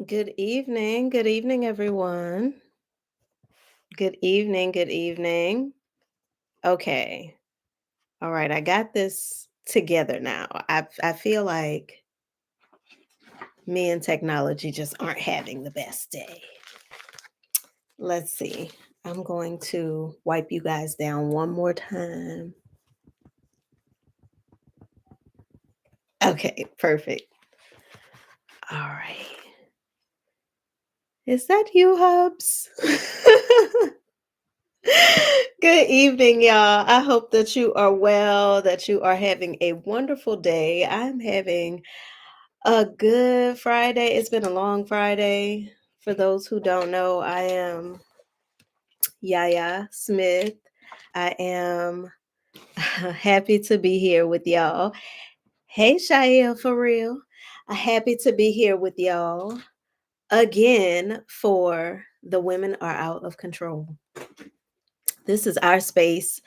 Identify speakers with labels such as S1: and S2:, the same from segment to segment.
S1: Good evening. Good evening, everyone. Good evening. Good evening. Okay. All right. I got this together now. I feel like me and technology just aren't having the best day. Let's see. I'm going to wipe you guys down one more time. Okay. Perfect. All right. Is that you, Hubs? Good evening, y'all. I hope that you are well, that you are having a wonderful day. I'm having a good Friday. It's been a long Friday. For those who don't know, I am Yaya Smith. I am happy to be here with y'all. Hey, Shael, for real. Happy to be here with y'all again for The Women Are Out of Control. This is our space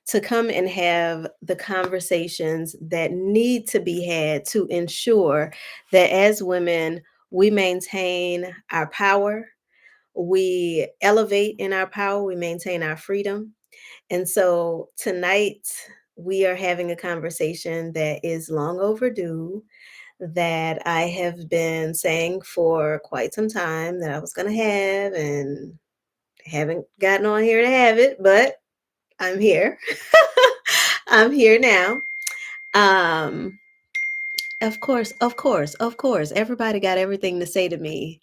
S1: to come and have the conversations that need to be had to ensure that as women, we maintain our power, we elevate in our power, we maintain our freedom. And so tonight, we are having a conversation that is long overdue, that I have been saying for quite some time that I was going to have and haven't gotten on here to have it, but I'm here. I'm here now. Um, of course. Everybody got everything to say to me.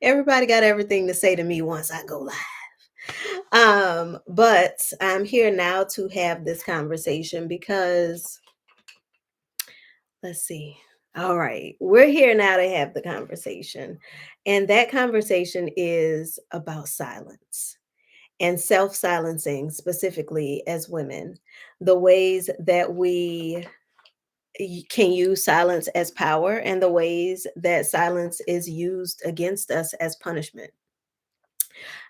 S1: Everybody got everything to say to me once I go live. But I'm here now to have this conversation because let's see. All right, we're here now to have the conversation. And that conversation is about silence and self silencing, specifically as women, the ways that we can use silence as power and the ways that silence is used against us as punishment.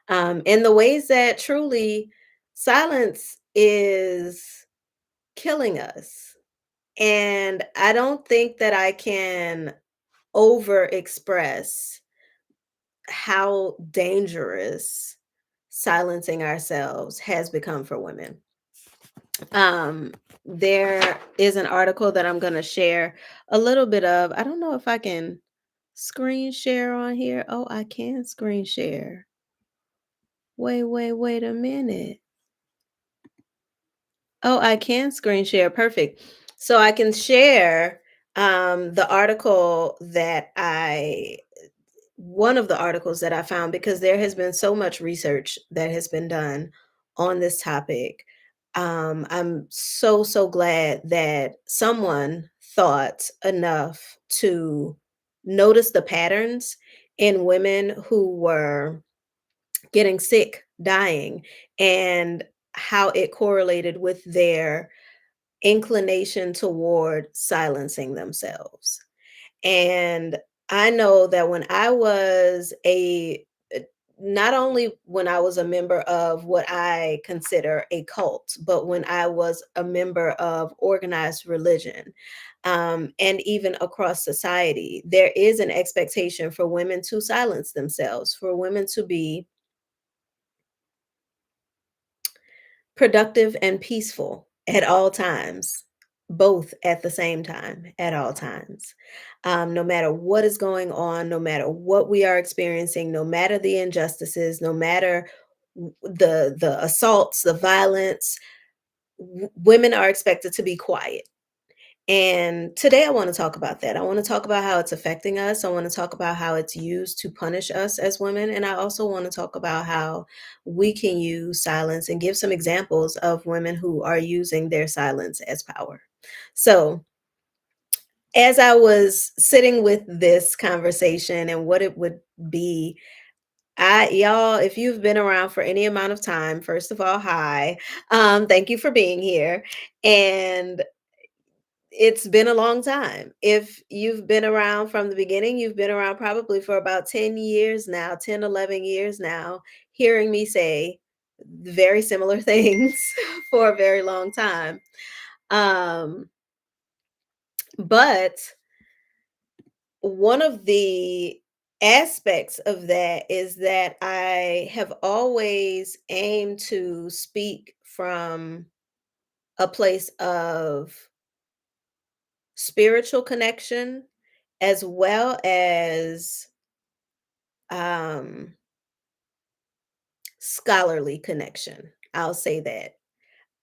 S1: And the ways that truly silence is killing us. And I don't think that I can over express how dangerous silencing ourselves has become for women. Um, there is an article that I'm going to share a little bit of. I don't know if I can screen share on here. Oh, I can screen share. Wait a minute. Oh, I can screen share. Perfect. So I can share the article that I one of the articles that I found, because there has been so much research that has been done on this topic. I'm so glad that someone thought enough to notice the patterns in women who were getting sick, dying, and how it correlated with their inclination toward silencing themselves. And I know that when I was not only when I was a member of what I consider a cult, but when I was a member of organized religion, and even across society, there is an expectation for women to silence themselves, for women to be productive and peaceful at all times, both at the same time, at all times. No matter what is going on, no matter what we are experiencing, no matter the injustices, no matter the assaults, the violence, women are expected to be quiet. And today I want to talk about that. I want to talk about how it's affecting us. I want to talk about how it's used to punish us as women. And I also want to talk about how we can use silence and give some examples of women who are using their silence as power. So, as I was sitting with this conversation and what it would be, y'all, if you've been around for any amount of time, first of all, hi. Thank you for being here. And it's been a long time. If you've been around from the beginning, you've been around probably for about 10 years now, 10, 11 years now, hearing me say very similar things for a very long time. Um, but One of the aspects of that is that I have always aimed to speak from a place of spiritual connection as well as um, scholarly connection. I'll say that.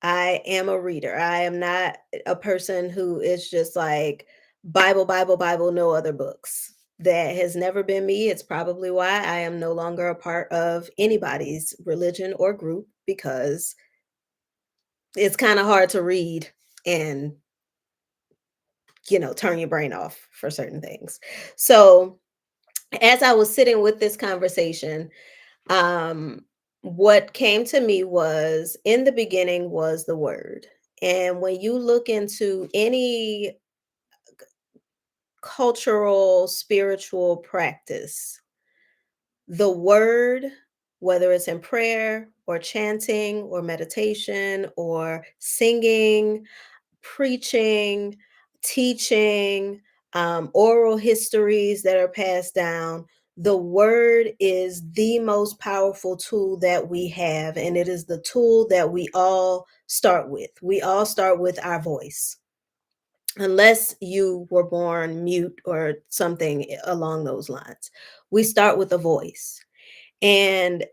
S1: I am a reader. I am not a person who is just like Bible, Bible, Bible, no other books. That has never been me. It's probably why I am no longer a part of anybody's religion or group because it's kind of hard to read and, turn your brain off for certain things. So, as I was sitting with this conversation, um, what came to me was in the beginning was the word. And when you look into any cultural, spiritual practice, the word, whether it's in prayer or chanting or meditation or singing, preaching, teaching, oral histories that are passed down. The word is the most powerful tool that we have, and it is the tool that we all start with. We all start with our voice, unless you were born mute or something along those lines. We start with a voice. And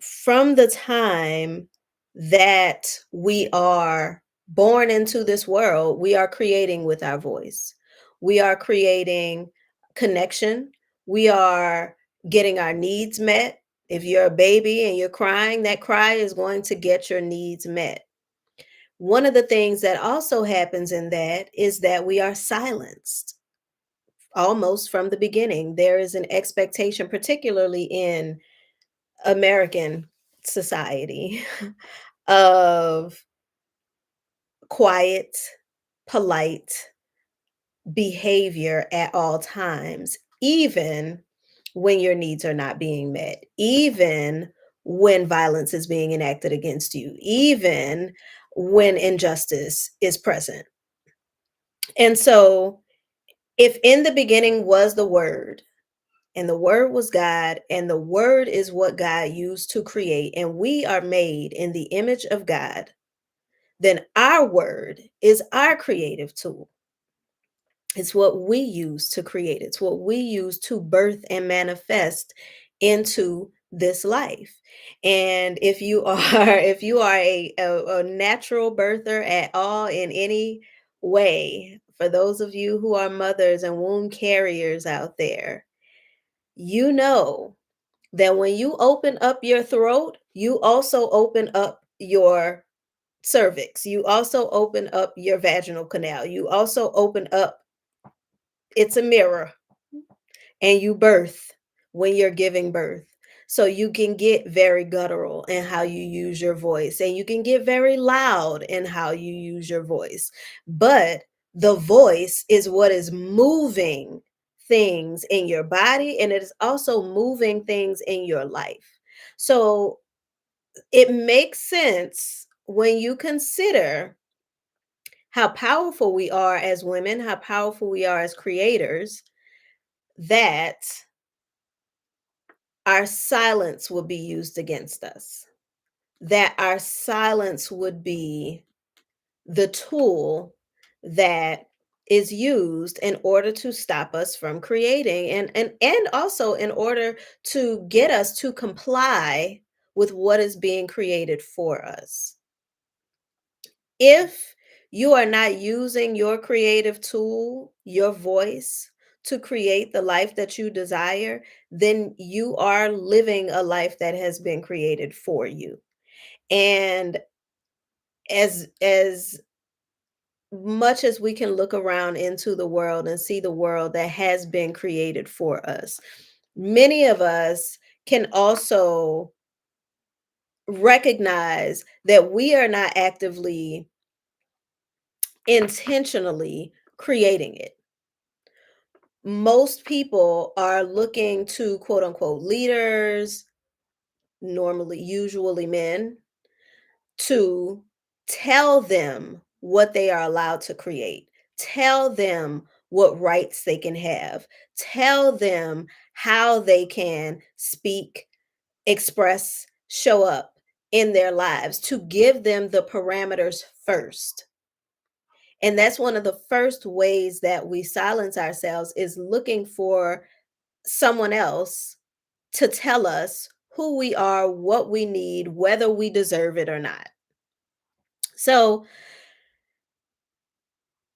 S1: from the time that we are born into this world, we are creating with our voice. We are creating connection. We are getting our needs met. If you're a baby and you're crying, that cry is going to get your needs met. One of the things that also happens in that is that we are silenced almost from the beginning. There is an expectation, particularly in American society, of quiet, polite behavior at all times, even when your needs are not being met, even when violence is being enacted against you, even when injustice is present. And so, if in the beginning was the word, and the word was God, and the word is what God used to create, and we are made in the image of God, then our word is our creative tool. It's what we use to create. It's what we use to birth and manifest into this life. And if you are if you are a natural birther at all in any way, for those of you who are mothers and womb carriers out there, you know that when you open up your throat, you also open up your cervix. You also open up your vaginal canal. You also open up, it's a mirror, and you birth when you're giving birth. So you can get very guttural in how you use your voice, and you can get very loud in how you use your voice. But the voice is what is moving things in your body, and it is also moving things in your life. So it makes sense when you consider how powerful we are as women, how powerful we are as creators, that our silence will be used against us, that our silence would be the tool that is used in order to stop us from creating, and also in order to get us to comply with what is being created for us. If you are not using your creative tool, your voice, to create the life that you desire, then you are living a life that has been created for you. And as much as we can look around into the world and see the world that has been created for us, many of us can also recognize that we are not actively, intentionally creating it. Most people are looking to quote unquote leaders, normally, usually men, to tell them what they are allowed to create, tell them what rights they can have. Tell them how they can speak, express, show up in their lives, to give them the parameters first. And that's one of the first ways that we silence ourselves, is looking for someone else to tell us who we are, what we need, whether we deserve it or not. So,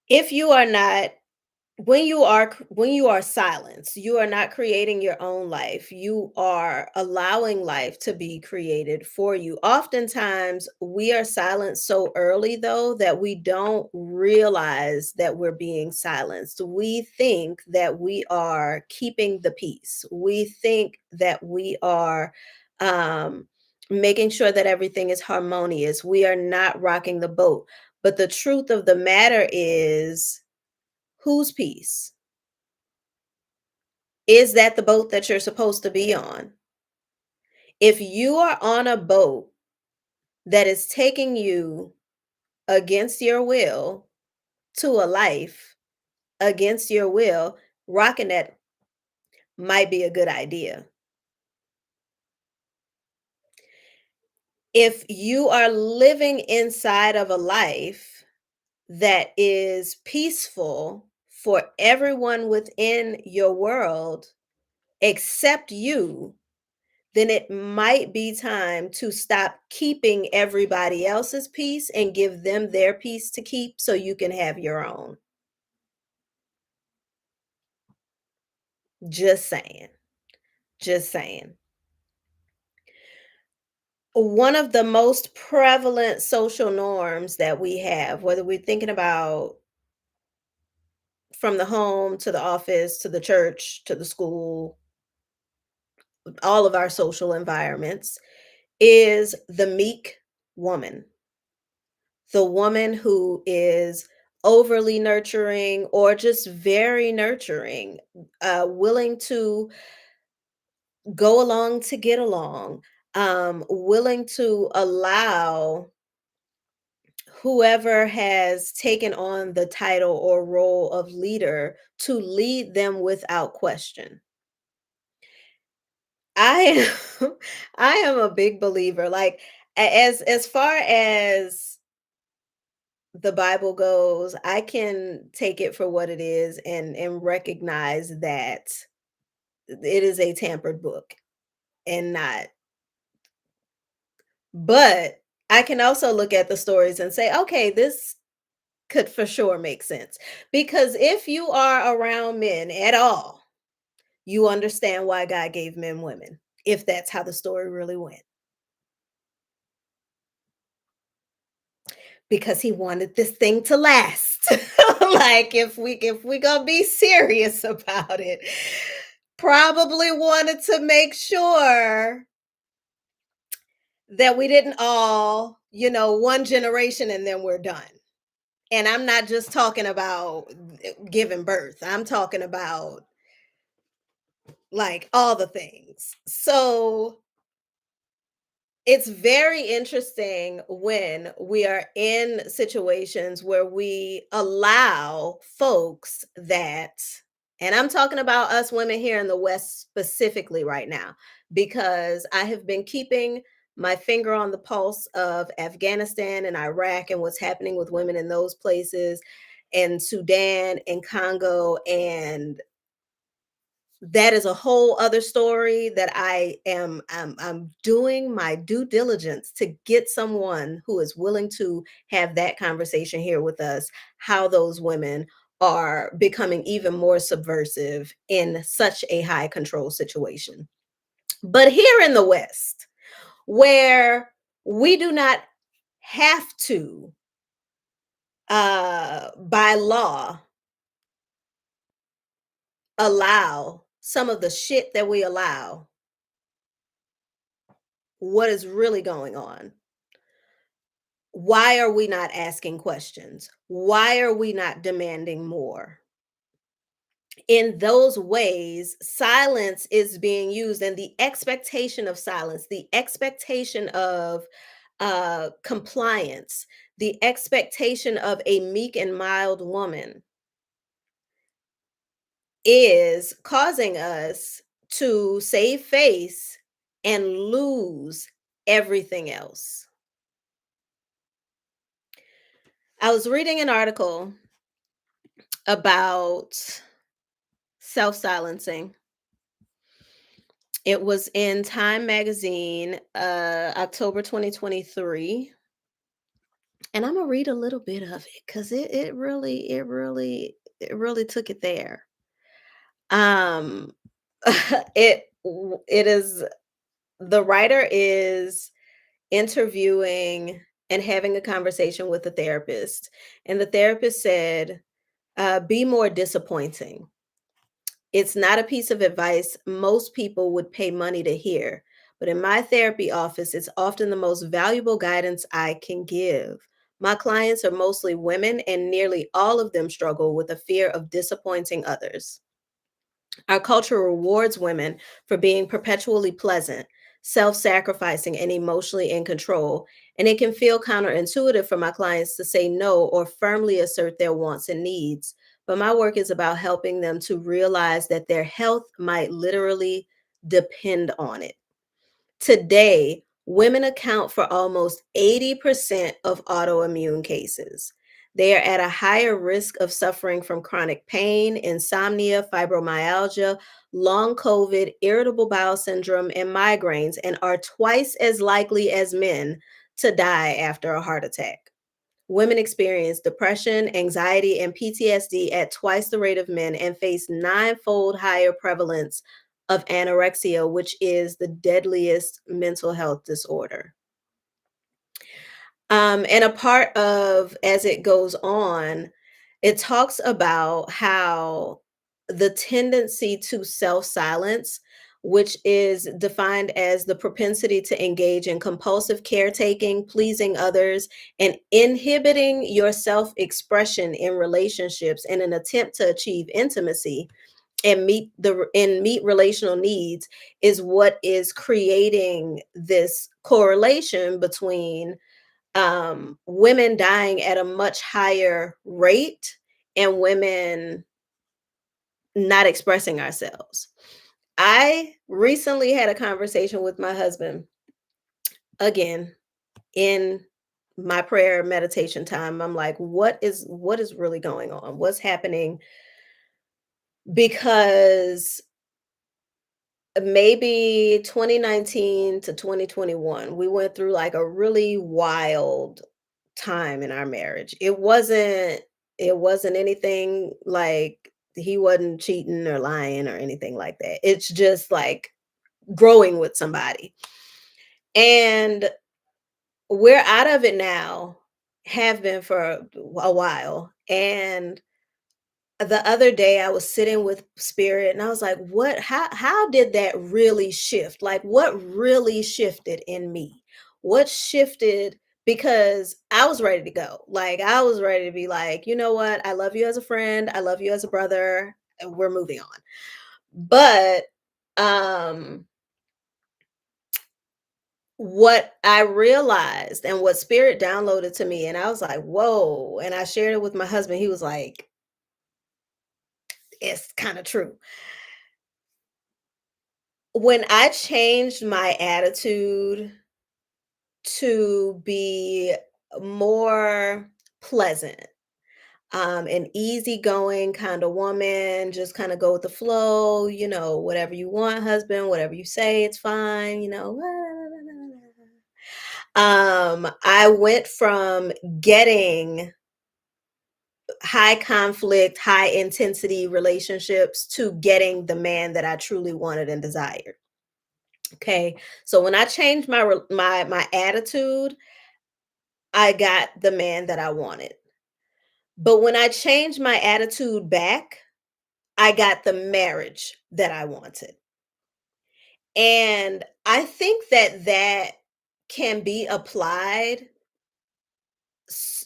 S1: if you are not when you are silenced, you are not creating your own life. You are allowing life to be created for you. Oftentimes, we are silenced so early, though, that we don't realize that we're being silenced. We think that we are keeping the peace. We think that we are um, making sure that everything is harmonious. We are not rocking the boat. But the truth of the matter is, whose peace? Is that the boat that you're supposed to be on? If you are on a boat that is taking you against your will to a life against your will, rocking that might be a good idea. If you are living inside of a life that is peaceful for everyone within your world except you, then it might be time to stop keeping everybody else's peace and give them their peace to keep, so you can have your own. Just saying. Just saying. One of the most prevalent social norms that we have, whether we're thinking about from the home to the office to the church to the school, all of our social environments, is the meek woman. The woman who is overly nurturing or just very nurturing, willing to go along to get along, willing to allow whoever has taken on the title or role of leader to lead them without question. I am I am a big believer, like, as far as the Bible goes, I can take it for what it is, and recognize that it is a tampered book and not, but I can also look at the stories and say, okay, this could for sure make sense. Because if you are around men at all, you understand why God gave men women, if that's how the story really went. Because he wanted this thing to last. Like, if we gonna be serious about it, probably wanted to make sure that we didn't all, one generation and then we're done. And I'm not just talking about giving birth. I'm talking about like all the things. So it's very interesting when we are in situations where we allow folks that, and I'm talking about us women here in the West specifically right now, because I have been keeping my finger on the pulse of Afghanistan and Iraq and what's happening with women in those places, and Sudan and Congo, and that is a whole other story that I'm doing my due diligence to get someone who is willing to have that conversation here with us, how those women are becoming even more subversive in such a high control situation. But here in the West, where we do not have to by law allow some of the shit that we allow, what is really going on? Why are we not asking questions? Why are we not demanding more? In those ways, silence is being used, and the expectation of silence, the expectation of compliance, the expectation of a meek and mild woman is causing us to save face and lose everything else. I was reading an article about self silencing. It was in Time Magazine, October 2023. And I'm gonna read a little bit of it because it really took it there. Um, it is the writer is interviewing and having a conversation with a therapist, and the therapist said, "Be more disappointing." It's not a piece of advice most people would pay money to hear, but in my therapy office, it's often the most valuable guidance I can give. My clients are mostly women, and nearly all of them struggle with a fear of disappointing others. Our culture rewards women for being perpetually pleasant, self sacrificing, and emotionally in control. And it can feel counterintuitive for my clients to say no or firmly assert their wants and needs. But my work is about helping them to realize that their health might literally depend on it. Today, women account for almost 80% of autoimmune cases. They are at a higher risk of suffering from chronic pain, insomnia, fibromyalgia, long COVID, irritable bowel syndrome, and migraines, and are twice as likely as men to die after a heart attack. Women experience depression, anxiety, and PTSD at twice the rate of men and face ninefold higher prevalence of anorexia, which is the deadliest mental health disorder. And a part of as it goes on, it talks about how the tendency to self silence, which is defined as the propensity to engage in compulsive caretaking, pleasing others, and inhibiting your self expression in relationships in an attempt to achieve intimacy and meet relational needs, is what is creating this correlation between women dying at a much higher rate and women not expressing ourselves. I recently had a conversation with my husband again in my prayer meditation time. I'm like, what is really going on? What's happening? Because maybe 2019 to 2021, we went through like a really wild time in our marriage. It wasn't anything like he wasn't cheating or lying or anything like that. It's just like growing with somebody. And we're out of it now, have been for a while. And the other day I was sitting with spirit and I was like, what how did that really shift? Like what really shifted in me? What shifted, because I was ready to go. Like I was ready to be like, you know what? I love you as a friend. I love you as a brother. And we're moving on. But um what I realized and what spirit downloaded to me, and I was like, whoa. And I shared it with my husband. He was like, it's kind of true. When I changed my attitude to be more pleasant, an easygoing kind of woman, just kind of go with the flow, whatever you want, husband, whatever you say, it's fine. I went from getting high conflict, high intensity relationships to getting the man that I truly wanted and desired. Okay. So when I changed my attitude, I got the man that I wanted. But when I changed my attitude back, I got the marriage that I wanted. And I think that that can be applied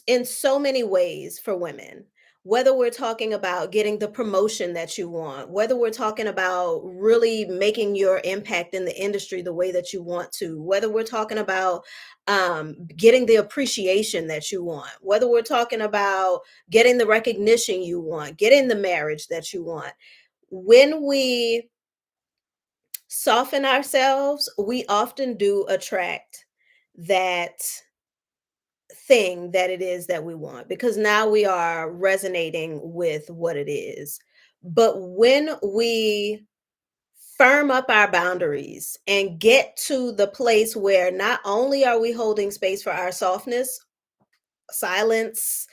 S1: in so many ways for women. Whether we're talking about getting the promotion that you want, whether we're talking about really making your impact in the industry the way that you want to, whether we're talking about getting the appreciation that you want, whether we're talking about getting the recognition you want, getting the marriage that you want, When we soften ourselves, we often do attract that thing that it is that we want because now we are resonating with what it is. But when we firm up our boundaries and get to the place where not only are we holding space for our softness, silence,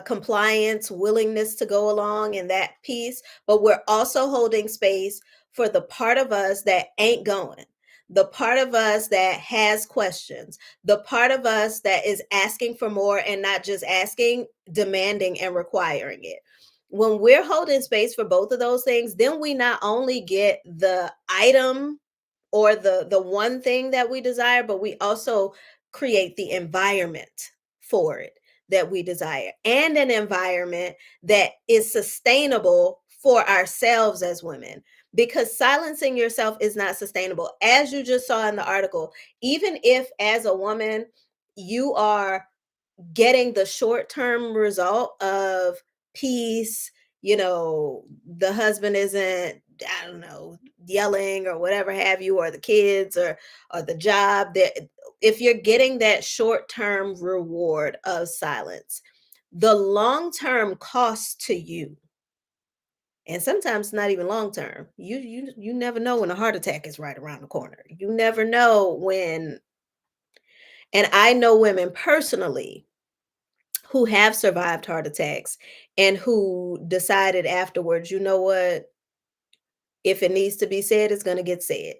S1: compliance, willingness to go along in that piece, but we're also holding space for the part of us that ain't going, the part of us that has questions, the part of us that is asking for more and not just asking, demanding and requiring it. When we're holding space for both of those things, then we not only get the item or the one thing that we desire, but we also create the environment for it that we desire, and an environment that is sustainable for ourselves as women, because silencing yourself is not sustainable, as you just saw in the article. Even if as a woman you are getting the short-term result of peace, the husband isn't, I don't know, yelling or whatever have you, or the kids, or the job, that if you're getting that short-term reward of silence, the long-term cost to you, and sometimes not even long term, you never know when a heart attack is right around the corner. You never know when. And I know women personally who have survived heart attacks and who decided afterwards, you know what? If it needs to be said, it's going to get said.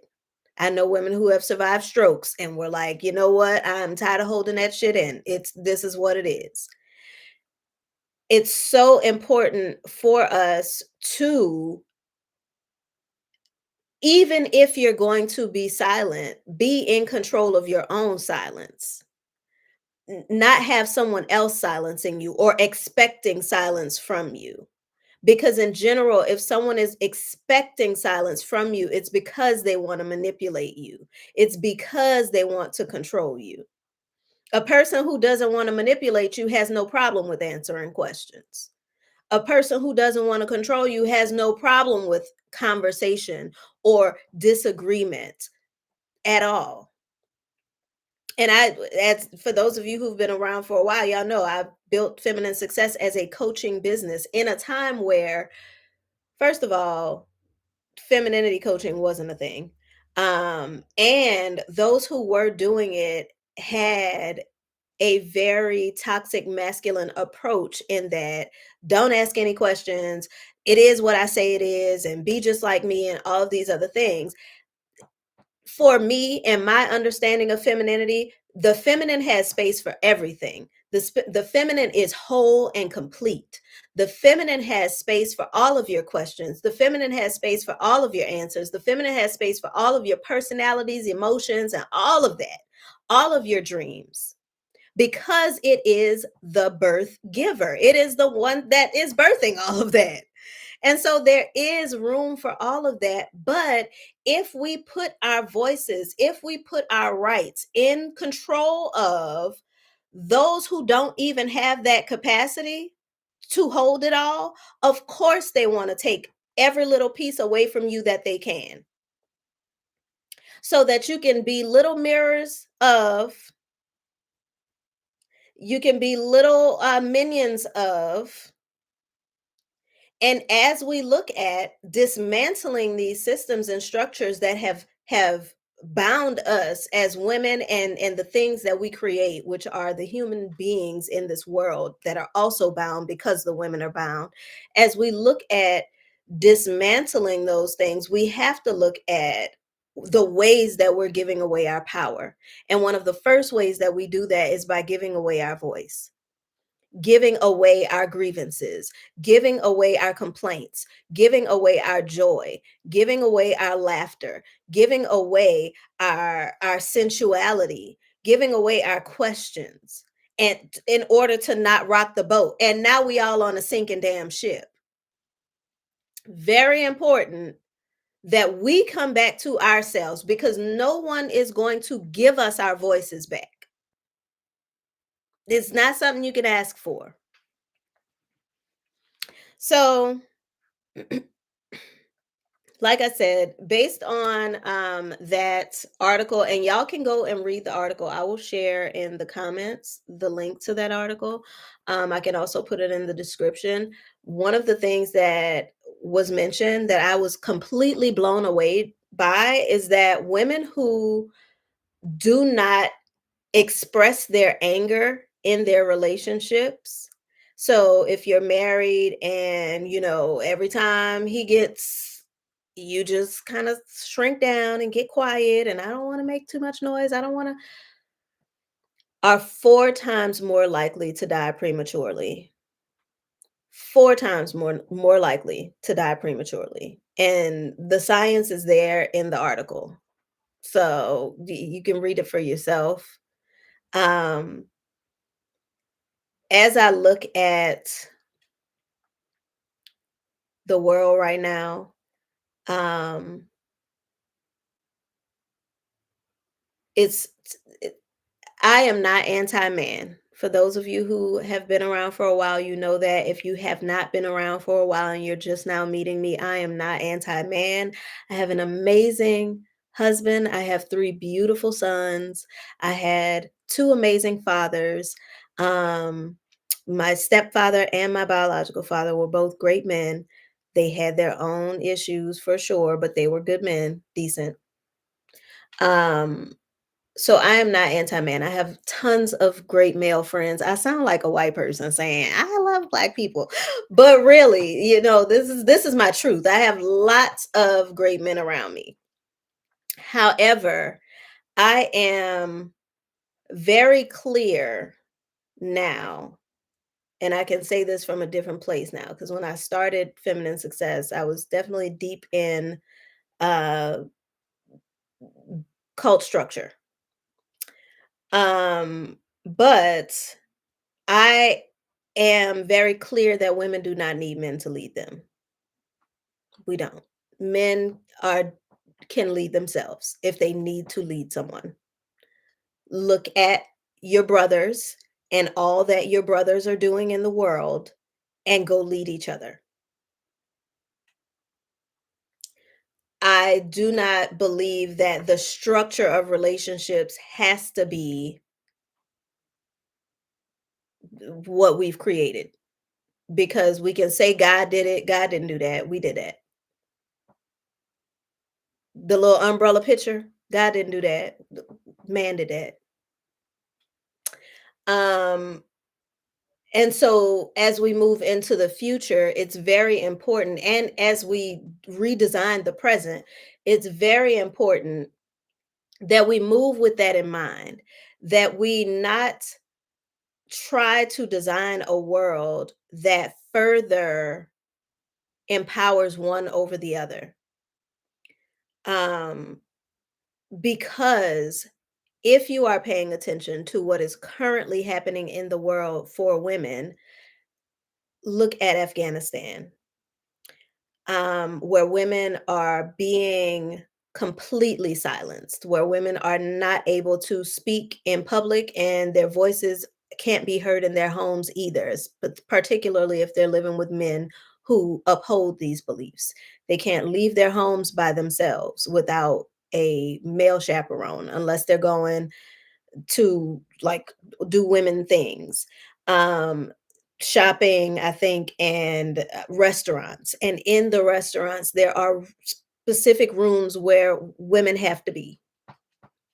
S1: I know women who have survived strokes and were like, you know what? I'm tired of holding that shit in. This is what it is. It's so important for us to, even if you're going to be silent, be in control of your own silence, not have someone else silencing you or expecting silence from you. Because in general, if someone is expecting silence from you, it's because they want to manipulate you. It's because they want to control you. A person who doesn't want to manipulate you has no problem with answering questions. A person who doesn't want to control you has no problem with conversation or disagreement at all. And as for those of you who've been around for a while, y'all know I've built Feminine Success as a coaching business in a time where, first of all, femininity coaching wasn't a thing. And those who were doing it had a very toxic masculine approach, in that don't ask any questions. It is what I say it is, and be just like me, and all of these other things. For me and my understanding of femininity, the feminine has space for everything. The feminine is whole and complete. The feminine has space for all of your questions. The feminine has space for all of your answers. The feminine has space for all of your personalities, emotions, and all of that, all of your dreams, because it is the birth giver. It is the one that is birthing all of that. And so there is room for all of that. But if we put our voices, if we put our rights in control of those who don't even have that capacity to hold it all, of course they want to take every little piece away from you that they can, so that you can be little mirrors of, you can be little minions of. And as we look at dismantling these systems and structures that have bound us as women, and the things that we create, which are the human beings in this world that are also bound because the women are bound, as we look at dismantling those things, we have to look at the ways that we're giving away our power. And one of the first ways that we do that is by giving away our voice, giving away our grievances, giving away our complaints, giving away our joy, giving away our laughter, giving away our sensuality, giving away our questions, and in order to not rock the boat. And now we all on a sinking damn ship. Very important that we come back to ourselves, because no one is going to give us our voices back. It's not something you can ask for. So Like I said, based on that article, and y'all can go and read the article. I will share in the comments the link to that article. I can also put it in the description. One of the things that was mentioned that I was completely blown away by is that women who do not express their anger in their relationships. So if you're married and, every time he gets, you just kind of shrink down and get quiet, and I don't want to make too much noise. I don't want to, are 4 times more likely to die prematurely. 4 times more likely to die prematurely. And the science is there in the article. So you can read it for yourself. Um, as I look at the world right now, um, it's I am not anti-man. For those of you who have been around for a while, you know that. If you have not been around for a while and you're just now meeting me, I am not anti-man. I have an amazing husband. I have 3 beautiful sons. I had 2 amazing fathers. Um, my stepfather and my biological father were both great men. They had their own issues for sure, but they were good men, decent. Um, so I am not anti-man. I have tons of great male friends. I sound like a white person saying, "I love black people." But really, this is my truth. I have lots of great men around me. However, I am very clear now, and I can say this from a different place now, because when I started Feminine Success, I was definitely deep in uh cult structure. But I am very clear that women do not need men to lead them. We don't. Men are can lead themselves if they need to lead someone. Look at your brothers and all that your brothers are doing in the world and go lead each other. I do not believe that the structure of relationships has to be what we've created, because we can say God did it. God didn't do that. We did that. The little umbrella picture, God didn't do that. Man did that. Um, and so as we move into the future, it's very important. And as we redesign the present, it's very important that we move with that in mind, that we not try to design a world that further empowers one over the other. Um, because if you are paying attention to what is currently happening in the world for women, look at Afghanistan, where women are being completely silenced, where women are not able to speak in public and their voices can't be heard in their homes either, but particularly if they're living with men who uphold these beliefs. They can't leave their homes by themselves without a male chaperone unless they're going to like do women things. Um, shopping, I think, and restaurants. And in the restaurants, there are specific rooms where women have to be,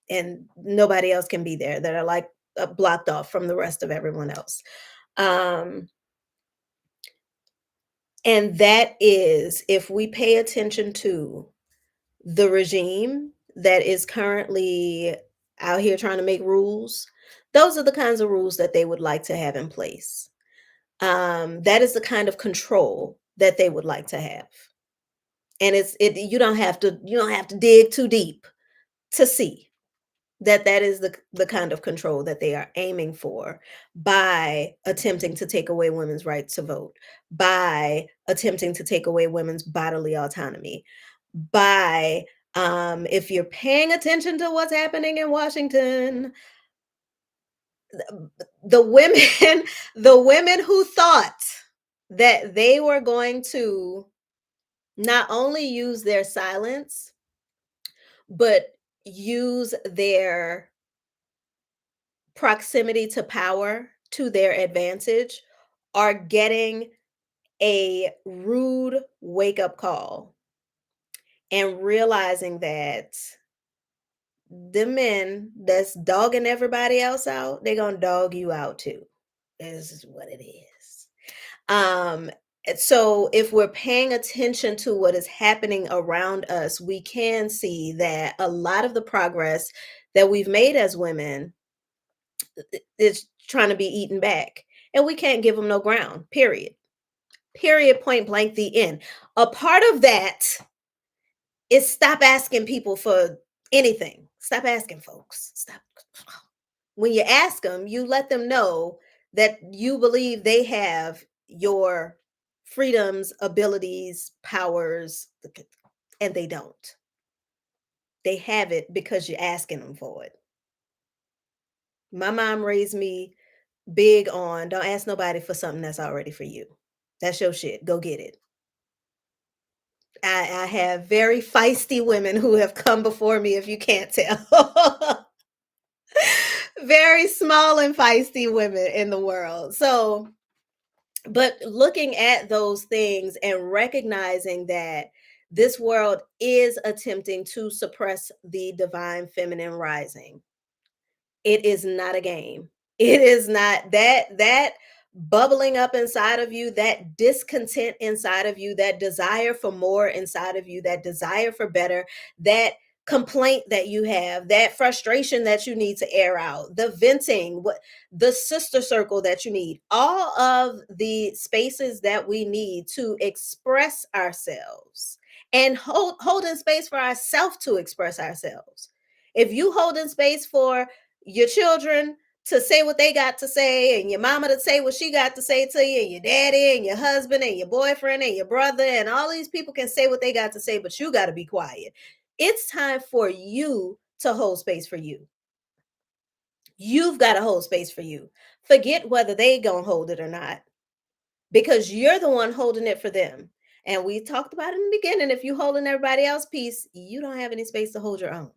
S1: and nobody else can be there, that are like blocked off from the rest of everyone else. Um, and that is, if we pay attention to the regime that is currently out here trying to make rules, those are the kinds of rules that they would like to have in place. That is the kind of control that they would like to have. And you don't have to dig too deep to see that that is the kind of control that they are aiming for by attempting to take away women's right to vote, by attempting to take away women's bodily autonomy, by if you're paying attention to what's happening in Washington, the women the women who thought that they were going to Not only use their silence, but use their proximity to power to their advantage, are getting a rude wake up call and realizing that the men that's dogging everybody else out, they're gonna dog you out too. This is what it is. And so if we're paying attention to what is happening around us, we can see that a lot of the progress that we've made as women is trying to be eaten back. And we can't give them no ground, period. Period, point blank, the end. A part of that is stop asking people for anything. Stop asking folks. Stop. When you ask them, you let them know that you believe they have your freedoms, abilities, powers, and they don't. They have it because you're asking them for it. My mom raised me big on don't ask nobody for something that's already for you. That's your shit. Go get it. I have very feisty women who have come before me, if you can't tell. Very small and feisty women in the world. So, but looking at those things and recognizing that this world is attempting to suppress the divine feminine rising. It is not a game. It is not that bubbling up inside of you, that discontent inside of you, that desire for more inside of you, that desire for better, that complaint that you have, that frustration that you need to air out, the venting, what the sister circle that you need, all of the spaces that we need to express ourselves and holding space for ourselves to express ourselves. If you holding space for your children to say what they got to say, and your mama to say what she got to say to you, and your daddy and your husband and your boyfriend and your brother, and all these people can say what they got to say, but you got to be quiet. It's time for you to hold space for you. You've got to hold space for you. Forget whether they gonna hold it or not, because you're the one holding it for them. And we talked about in the beginning, if you holding everybody else's peace, you don't have any space to hold your own.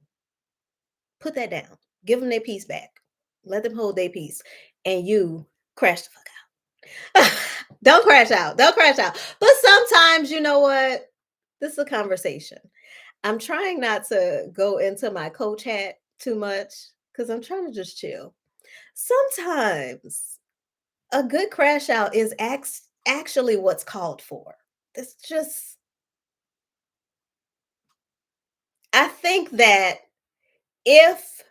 S1: Put that down. Give them their peace back. Let them hold their peace. And you crash the fuck out. Don't crash out. Don't crash out. But sometimes, you know what? This is a conversation. I'm trying not to go into my coach hat too much because I'm trying to just chill. Sometimes a good crash out is actually what's called for. It's just, I think that if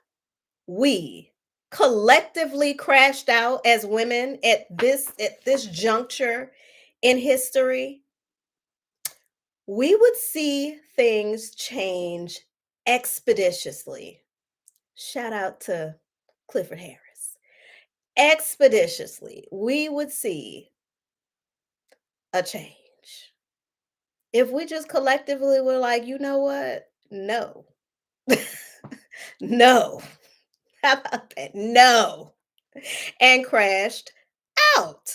S1: we collectively crashed out as women at this juncture in history, we would see things change expeditiously. Shout out to Clifford Harris. Expeditiously, we would see a change. If we just collectively were like, you know what? No. No. How about that? No. And crashed out.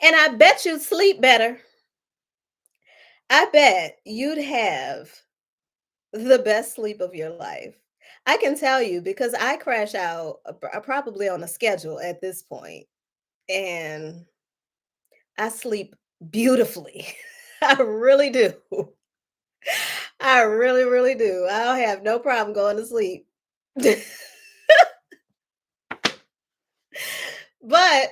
S1: And I bet you'd sleep better. I bet you'd have the best sleep of your life. I can tell you because I crash out probably on a schedule at this point, and I sleep beautifully. I really do. I really, really do. I don't have no problem going to sleep. But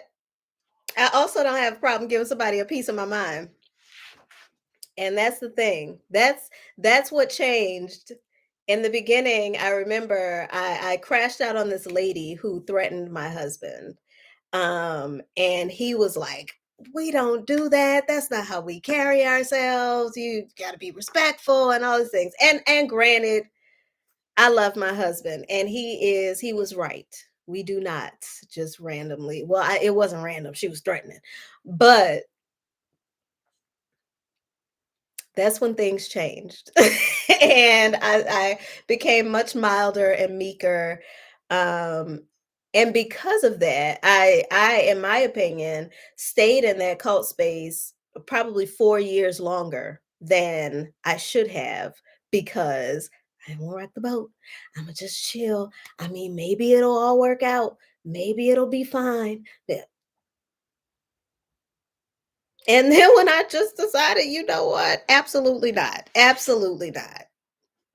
S1: I also don't have a problem giving somebody a piece of my mind. And that's the thing. That's what changed. In the beginning, I remember I crashed out on this lady who threatened my husband. And he was like, "We don't do that. That's not how we carry ourselves. You got to be respectful and all these things." And granted, I love my husband, and he was right. We do not just randomly. Well, it wasn't random. She was threatening, but that's when things changed. And I became much milder and meeker. Um, and because of that, in my opinion, stayed in that cult space probably 4 years longer than I should have because I won't rock the boat. I'ma just chill. I mean, maybe it'll all work out. Maybe it'll be fine. And then when I just decided, you know what? Absolutely not. Absolutely not.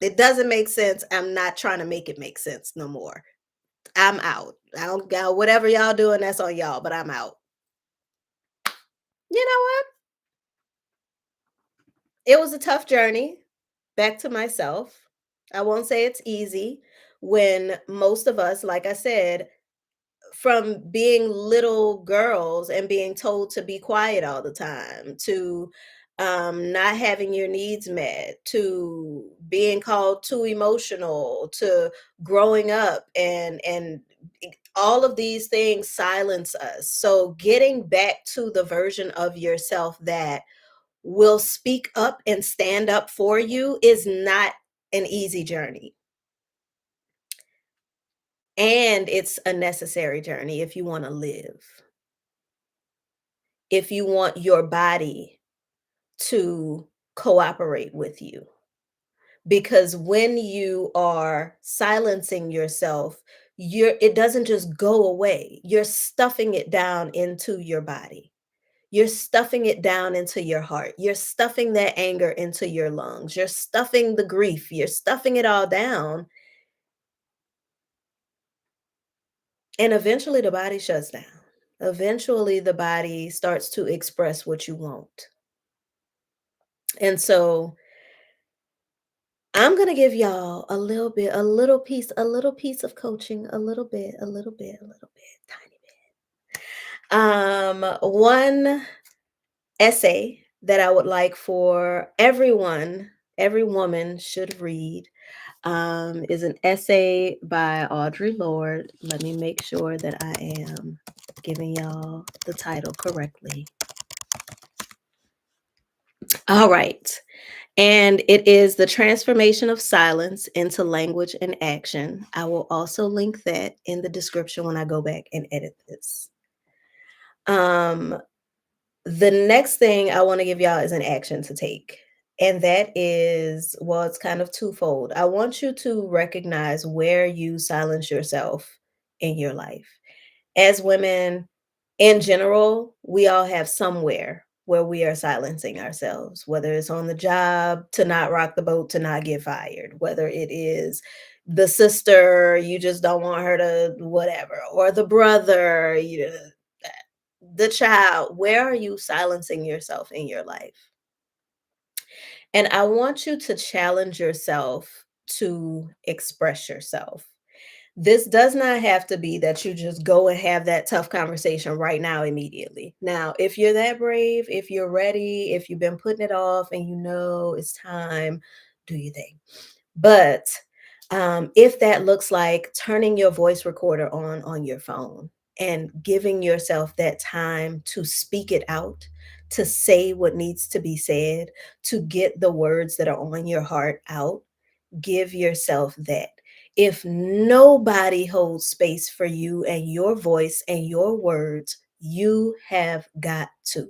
S1: It doesn't make sense. I'm not trying to make it make sense no more. I'm out. I don't got whatever y'all doing, that's on y'all, but I'm out. You know what? It was a tough journey back to myself. I won't say it's easy when most of us, like I said, from being little girls and being told to be quiet all the time to not having your needs met to being called too emotional to growing up and all of these things silence us, so getting back to the version of yourself that will speak up and stand up for you is not an easy journey, and it's a necessary journey if you want to live, if you want your body to cooperate with you. Because when you are silencing yourself, it doesn't just go away. You're stuffing it down into your body. You're stuffing it down into your heart. You're stuffing that anger into your lungs. You're stuffing the grief. You're stuffing it all down. And eventually the body shuts down. Eventually the body starts to express what you want. And so I'm gonna give y'all a little bit, a little piece of coaching, a little bit, tiny bit. One essay that I would like for everyone, every woman should read, is an essay by Audre Lorde. Let me make sure that I am giving y'all the title correctly. All right. And it is The Transformation of Silence into Language and Action. I will also link that in the description when I go back and edit this. Um, the next thing I want to give y'all is an action to take. And that is, well, it's kind of twofold. I want you to recognize where you silence yourself in your life. As women, in general, we all have somewhere where we are silencing ourselves, whether it's on the job to not rock the boat, to not get fired, whether it is the sister, you just don't want her to whatever, or the brother, the child. Where are you silencing yourself in your life? And I want you to challenge yourself to express yourself. This does not have to be that you just go and have that tough conversation right now, immediately. Now, if you're that brave, if you're ready, if you've been putting it off and you know it's time, do your thing. But if that looks like turning your voice recorder on your phone and giving yourself that time to speak it out, to say what needs to be said, to get the words that are on your heart out, give yourself that. If nobody holds space for you and your voice and your words, you have got to.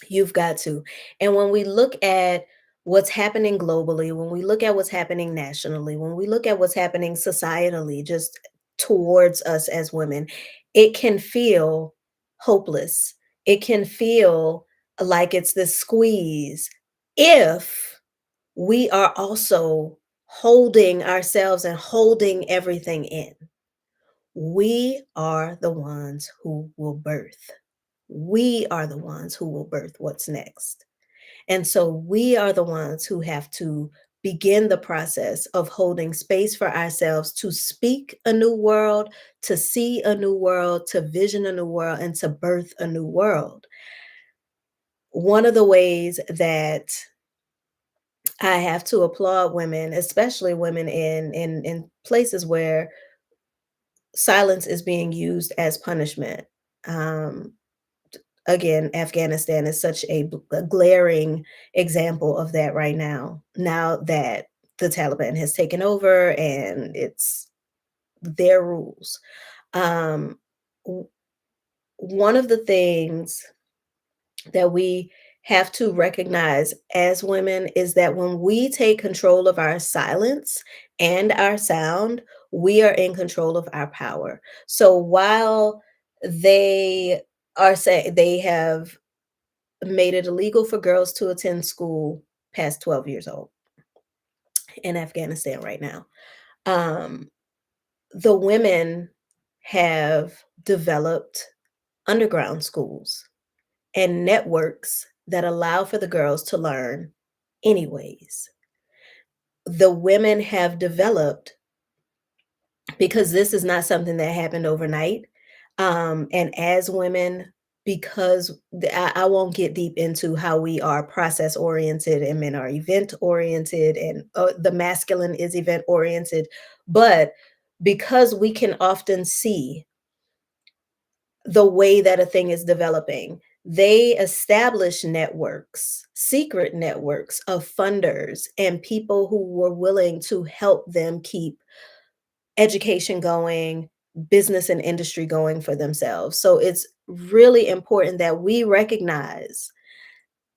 S1: You've got to. And when we look at what's happening globally, when we look at what's happening nationally, when we look at what's happening societally, just towards us as women, it can feel hopeless. It can feel like it's this squeeze if we are also holding ourselves and holding everything in. We are the ones who will birth. We are the ones who will birth what's next. And so we are the ones who have to begin the process of holding space for ourselves to speak a new world, to see a new world, to vision a new world, and to birth a new world. One of the ways that I have to applaud women, especially women in places where silence is being used as punishment. Um, Again, Afghanistan is such a glaring example of that right now. Now that the Taliban has taken over and it's their rules. Um, w- One of the things that we have to recognize as women is that when we take control of our silence and our sound, we are in control of our power. So while they they have made it illegal for girls to attend school past 12 years old in Afghanistan right now. Um, the women have developed underground schools and networks that allow for the girls to learn anyways. The women have developed because this is not something that happened overnight. And as women, because I won't get deep into how we are process oriented and men are event oriented, and the masculine is event oriented, but because we can often see the way that a thing is developing. They establish networks, secret networks of funders and people who were willing to help them keep education going, business and industry going for themselves. So it's really important that we recognize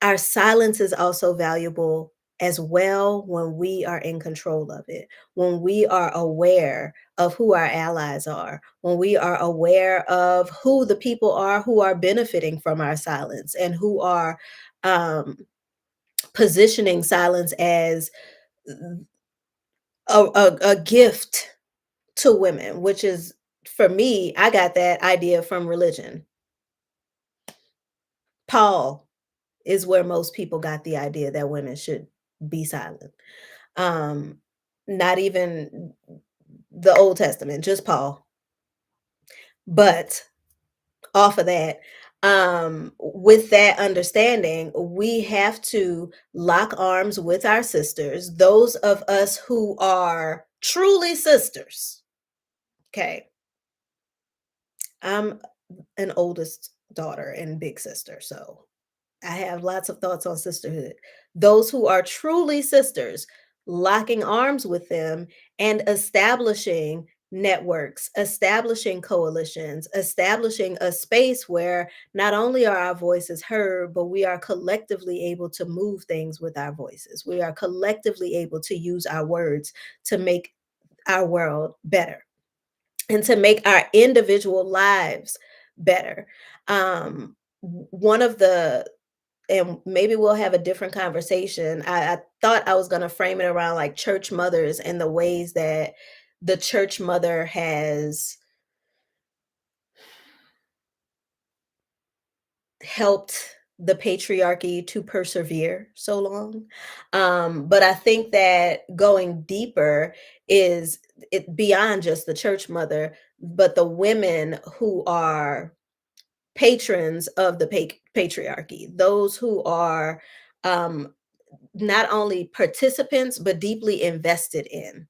S1: our silence is also valuable as well when we are in control of it, when we are aware of who our allies are, when we are aware of who the people are who are benefiting from our silence and who are um, positioning silence as a gift to women, which is for me, I got that idea from religion. Paul is where most people got the idea that women should be silent. Um, Not even the Old Testament, just Paul. But off of that, with that understanding, we have to lock arms with our sisters, those of us who are truly sisters. Okay. I'm an oldest daughter and big sister, so I have lots of thoughts on sisterhood. Those who are truly sisters, locking arms with them and establishing networks, establishing coalitions, establishing a space where not only are our voices heard, but we are collectively able to move things with our voices. We are collectively able to use our words to make our world better and to make our individual lives better. One of the and maybe we'll have a different conversation. I thought I was going to frame it around like church mothers and the ways that the church mother has helped the patriarchy to persevere so long. But I think that going deeper is it beyond just the church mother, but the women who are patrons of the patriarchy, those who are um, not only participants, but deeply invested in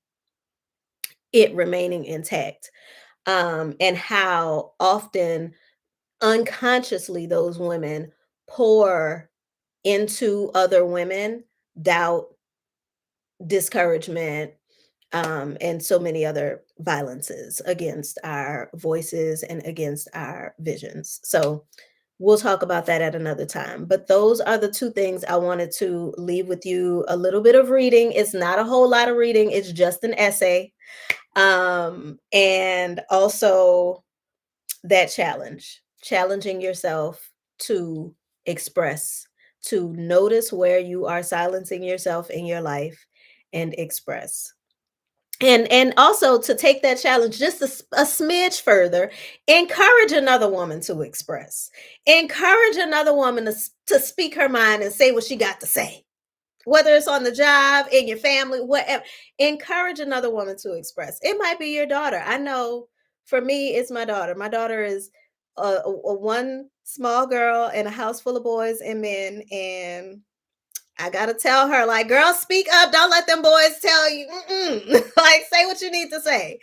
S1: it remaining intact. And how often unconsciously those women pour into other women doubt, discouragement, and so many other violences against our voices and against our visions. So we'll talk about that at another time. But those are the two things I wanted to leave with you. A little bit of reading. It's not a whole lot of reading, it's just an essay. And also that challenge, challenging yourself to express, to notice where you are silencing yourself in your life and express. And also to take that challenge just a smidge further, encourage another woman to express. Encourage another woman to speak her mind and say what she got to say. Whether it's on the job, in your family, whatever. Encourage another woman to express. It might be your daughter. I know for me, it's my daughter. My daughter is a one small girl in a house full of boys and men, and I gotta tell her, like, girl, speak up. Don't let them boys tell you. Like, say what you need to say.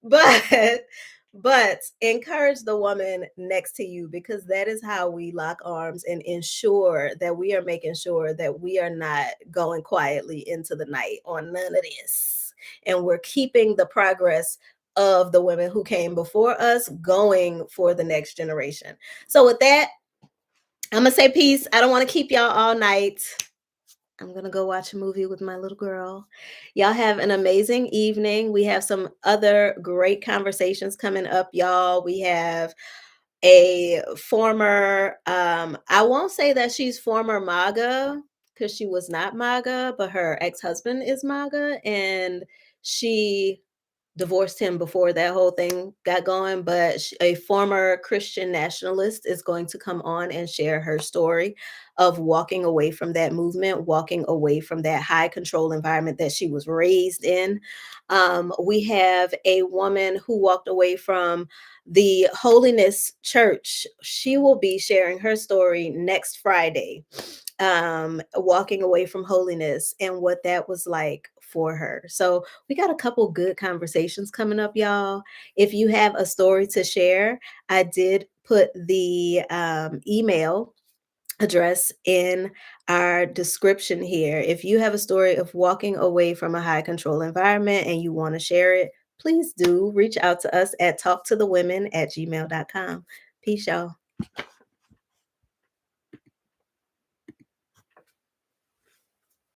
S1: But but encourage the woman next to you because that is how we lock arms and ensure that we are making sure that we are not going quietly into the night on none of this. And we're keeping the progress of the women who came before us going for the next generation. So with that, Imma say peace. I don't wanna keep y'all all night. I'm gonna go watch a movie with my little girl. Y'all have an amazing evening. We have some other great conversations coming up, y'all. We have a former, I won't say that she's former MAGA because she was not MAGA, but her ex-husband is MAGA, and she divorced him before that whole thing got going, but a former Christian nationalist is going to come on and share her story of walking away from that movement, walking away from that high control environment that she was raised in. We have a woman who walked away from the Holiness Church. She will be sharing her story next Friday, walking away from holiness and what that was like for her. So we got a couple good conversations coming up, y'all. If you have a story to share, I did put the email address in our description here. If you have a story of walking away from a high control environment and you want to share it, please do reach out to us at talktothewomen@gmail.com. Peace, y'all.